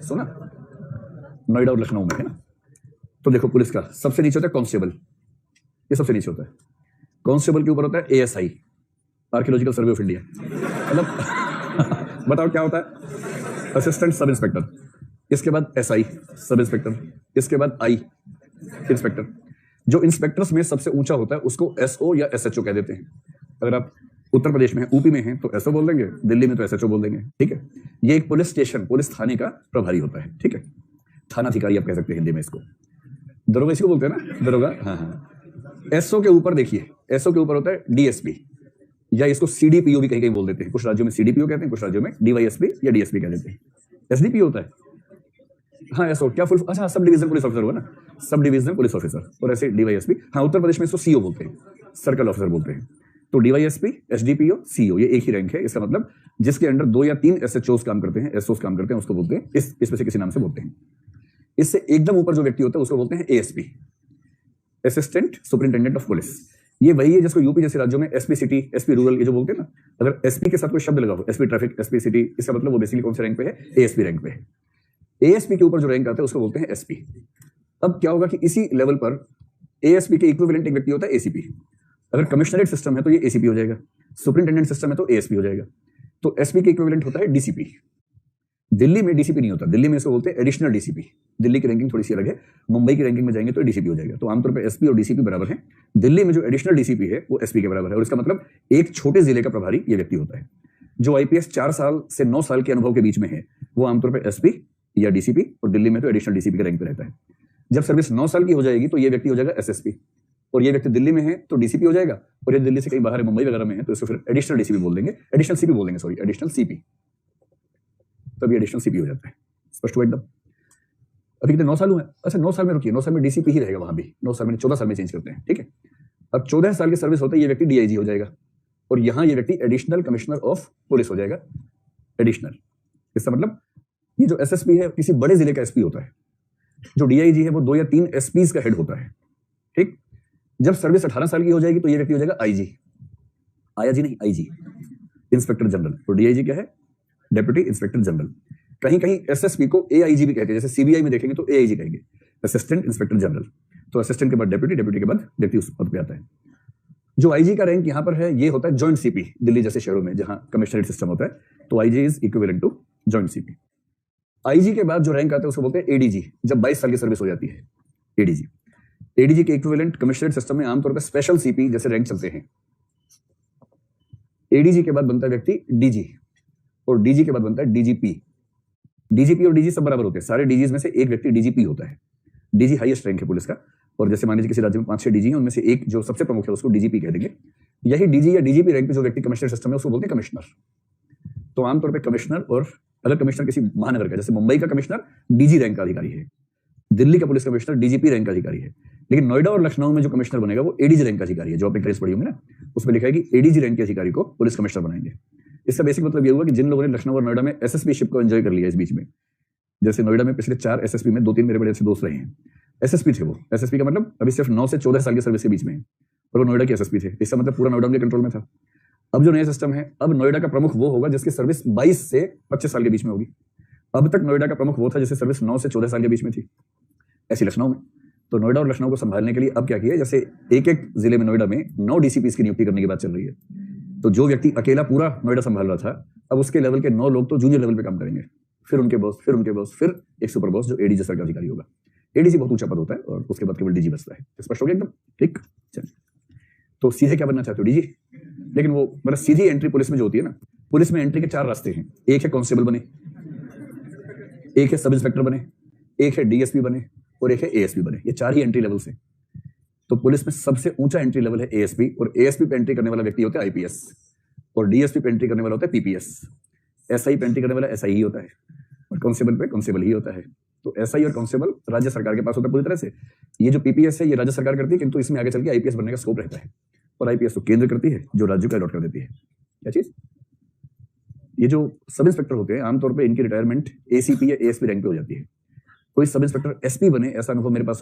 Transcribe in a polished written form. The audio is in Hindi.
सुना? नोएडा और लखनऊ में है ना। तो देखो पुलिस का सबसे नीचे होता है कांस्टेबल, ये सबसे नीचे होता है। कांस्टेबल के ऊपर होता है ASI, archaeological survey of India, मतलब बताओ क्या होता है? Assistant sub inspector. इसके बाद एसआई सब इंस्पेक्टर, इसके बाद आई इंस्पेक्टर। जो इंस्पेक्टर्स में सबसे ऊंचा होता है उसको एसओ या एसएचओ कह देते हैं। अगर आप उत्तर प्रदेश में हैं, यूपी में हैं तो एसओ बोल देंगे, दिल्ली में तो एसएचओ बोल देंगे, ठीक है। ये एक पुलिस स्टेशन, पुलिस थाने का प्रभारी होता है, ठीक है। थानाधिकारी आप कह सकते हैं हिंदी में इसको, दरोगा इसको बोलते हैं ना, दरोगा। हाँ। एसओ के ऊपर देखिए, एसओ के ऊपर होता है डीएसपी, या इसको सीडीपीओ भी कहीं कहीं बोल देते हैं। कुछ राज्यों में सीडीपीओ कहते हैं, कुछ राज्यों में डीवाईएसपी या डीएसपी कह देते हैं। एसडीपीओ होता है, हाँ एसओ क्या फुल, अच्छा सब डिवीजन पुलिस ऑफिसर हुआ ना, सब डिवीजन पुलिस ऑफिसर। और ऐसे डीवाईएसपी, हाँ उत्तर प्रदेश में इसको सीओ बोलते हैं, सर्कल ऑफिसर बोलते हैं। तो डीवाईएसपी, एसडीपीओ, सीओ, ये एक ही रैंक है। इसका मतलब जिसके अंडर 2 या 3 एसएचओस काम करते हैं, एसओस काम करते हैं, उसको बोलते हैं, इसमें से किसी नाम से बोलते हैं। इससे एकदम ऊपर जो व्यक्ति होता है उसको बोलते हैं ASP, assistant superintendent of police. ये वही है जिसको यूपी जैसे राज्यों में एसपी सिटी, एसपी रूरल, ये जो बोलते हैं ना, अगर एसपी के साथ कोई शब्द लगा हो, एसपी ट्रैफिक, एसपी सिटी, इसका मतलब वो बेसिकली कौन से रैंक पे है? एएसपी रैंक पे है। एएसपी के ऊपर जो रैंक आता है उसको बोलते हैं एसपी। अब क्या होगा कि इसी लेवल पर एएसपी के इक्विवेलेंट एक व्यक्ति होता है एसीपी। अगर कमिश्नरेट सिस्टम है तो ये एसीपी हो जाएगा, सुपरिंटेंडेंट सिस्टम है तो एएसपी हो जाएगा। तो एसपी के इक्विवेलेंट होता है डीसीपी। दिल्ली में डीसीपी नहीं होता, दिल्ली में इसको बोलते हैं एडिशनल डीसीपी। दिल्ली की रैंकिंग थोड़ी सी अलग है, मुंबई की रैंकिंग में जाएंगे तो डीसीपी हो जाएगा। तो आमतौर पर एसपी और डीसीपी बराबर हैं। दिल्ली में जो एडिशनल डीसीपी है वो एसपी के बराबर है, और इसका मतलब एक छोटे जिले का प्रभारी ये व्यक्ति होता है। जो आईपीएस 4 साल से 9 साल के अनुभव के बीच में है वो आमतौर पर एसपी या डीसीपी, और दिल्ली में तो एडिशनल डीसीपी के रैंक पे रहता है। जब सर्विस 9 साल की हो जाएगी तो ये व्यक्ति हो जाएगा एसएसपी, और ये व्यक्ति दिल्ली में है तो डीसीपी हो जाएगा, और ये दिल्ली से कहीं बाहर है, मुंबई वगैरह में है, तो इसको फिर एडिशनल डीसीपी बोल देंगे, एडिशनल सीपी बोल देंगे, सॉरी एडिशनल सीपी, तभी एडिशनल सीपी हो जाता है। स्पष्ट हुआ एकदम? अभी कितने 9 साल हुए? अच्छा 9 साल में रुकिए, 9 साल में डीसीपी ही रहेगा वहां भी, 9 साल में 14 साल में चेंज करते हैं, ठीक है। अब 14 साल की सर्विस होता है ये व्यक्ति डीआईजी हो जाएगा, और यहां ये व्यक्ति एडिशनल कमिश्नर ऑफ पुलिस हो जाएगा, एडिशनल। इसका मतलब ये जो एसएसपी है किसी बड़े जिले का एसपी होता है, जो डीआईजी है वो 2 या 3 एसपीज का हेड होता है, ठीक। जब सर्विस 18 साल की हो जाएगी तो ये व्यक्ति हो जाएगा आईजी, आईजी नहीं आईजी, इंस्पेक्टर जनरल। तो डीआईजी क्या है? Deputy inspector general. कहीं कहीं एसएसपी को एआईजी भी कहते हैं, जैसे सीबीआई में देखेंगे तो एआईजी कहेंगे, असिस्टेंट इंस्पेक्टर जनरल। तो असिस्टेंट के बाद डेप्यूटी, डेप्यूटी के बाद व्यक्ति उस पद पे आता है। जो आईजी का रैंक यहाँ पर है ये होता है जॉइंट सीपी, दिल्ली जैसे शहरों में जहां कमिश्नरेट सिस्टम होता है, तो IG is equivalent to joint CP. IG के बाद जो रैंक आता है उसको बोलते हैं एडीजी, जब 22 साल की सर्विस हो जाती है, एडीजी। एडीजी के इक्विवेलेंट कमिश्नरेट सिस्टम में आमतौर पर स्पेशल सीपी जैसे रैंक चलते हैं। एडीजी के बाद बनता है व्यक्ति डीजी, और डीजी के बाद बनता है डीजीपी। डीजीपी और डीजी सब बराबर होते हैं, सारे डीजीज में से एक व्यक्ति डीजीपी होता है। डीजी हाईएस्ट रैंक है पुलिस का, और जैसे मान लीजिए किसी राज्य में 5-6 डीजी हैं, उनमें से एक जो सबसे प्रमुख है उसको डीजीपी कह देंगे। यही डीजी या डीजीपी रैंक पे जो व्यक्ति कमिश्नर सिस्टम है उसको बोलते हैं कमिश्नर। तो आमतौर पर कमिश्नर, और अगर कमिश्नर किसी महानगर का, जैसे मुंबई का कमिश्नर डीजी रैंक का अधिकारी है, दिल्ली का पुलिस कमिश्नर डीजीपी रैंक का अधिकारी है, लेकिन नोएडा और लखनऊ में जो कमिश्नर बनेगा वो एडीजी रैंक का अधिकारी है। जो आपने केस पढ़ी होंगे ना, उसमें लिखा है कि एडीजी रैंक के अधिकारी को पुलिस कमिश्नर बनाएंगे। इसका बेसिक मतलब ये हुआ कि जिन लोगों ने लखनऊ और नोएडा में एसएसपी शिप को एंजॉय कर लिया इस बीच में, जैसे नोएडा में पिछले 4 एसएसपी में 2-3 मेरे बड़े अच्छे दोस्त रहे हैं, एसएसपी थे वो। एसएसपी का मतलब अभी सिर्फ 9 से 14 साल की सर्विस के बीच में, और वो नोएडा के एसएसपी थे। इसका मतलब पूरा नोएडा उनके कंट्रोल में था। अब जो नया सिस्टम है, अब नोएडा का प्रमुख वो होगा जिसकी सर्विस 22 से 25 साल के बीच में होगी। अब तक नोएडा का प्रमुख वो था जिसकी सर्विस 9 से 14 साल के बीच में थी। ऐसी लखनऊ में, तो नोएडा और लखनऊ को संभालने के लिए अब क्या किया, जैसे एक जिले में नोएडा में 9 डीसीपीस की नियुक्ति करने की बात चल रही है। तो जो व्यक्ति अकेला पूरा नोएडा संभाल रहा था, अब उसके लेवल के 9 लोग तो जूनियर लेवल पे काम करेंगे, फिर उनके बॉस, फिर उनके बॉस, फिर एक सुपर बॉस जो एडीजी स्तर का अधिकारी होगा। एडीजी बहुत ऊंचा पद होता है, और उसके बाद केवल डीजी बचता है। स्पष्ट हो गया एकदम? ठीक। तो सीधे क्या बनना चाहते हो? डीजी। लेकिन वो मतलब सीधी एंट्री पुलिस में जो होती है ना, पुलिस में एंट्री के 4 रास्ते हैं। एक है कांस्टेबल बने, एक है सब इंस्पेक्टर बने, एक है डीएसपी बने, और एक है एएसपी बने। ये 4 ही एंट्री लेवल से। तो पुलिस में सबसे ऊंचा एंट्री लेवल है एएसपी, और एएसपी पे एंट्री करने वाला व्यक्ति होता है आईपीएस, और डीएसपी पे एंट्री करने वाला होता है पीपीएस। एसआई पे एंट्री करने वाला एसआई ही होता है, और कांस्टेबल पे कांस्टेबल ही होता है। तो एसआई और कांस्टेबल राज्य सरकार के पास होता है पूरी तरह से। ये जो पीपीएस है ये राज्य सरकार करती है, किंतु इसमें आगे चल के आईपीएस बनने का स्कोप रहता है, और आईपीएस तो केंद्र करती है जो राज्य को अलॉट कर देती है। क्या चीज? ये जो सब इंस्पेक्टर होते हैं आमतौर पर इनकी रिटायरमेंट एसीपी या एएसपी रैंक पे हो जाती है। कोई सब इंस्पेक्टर एसपी बने ऐसा अनुभव मेरे पास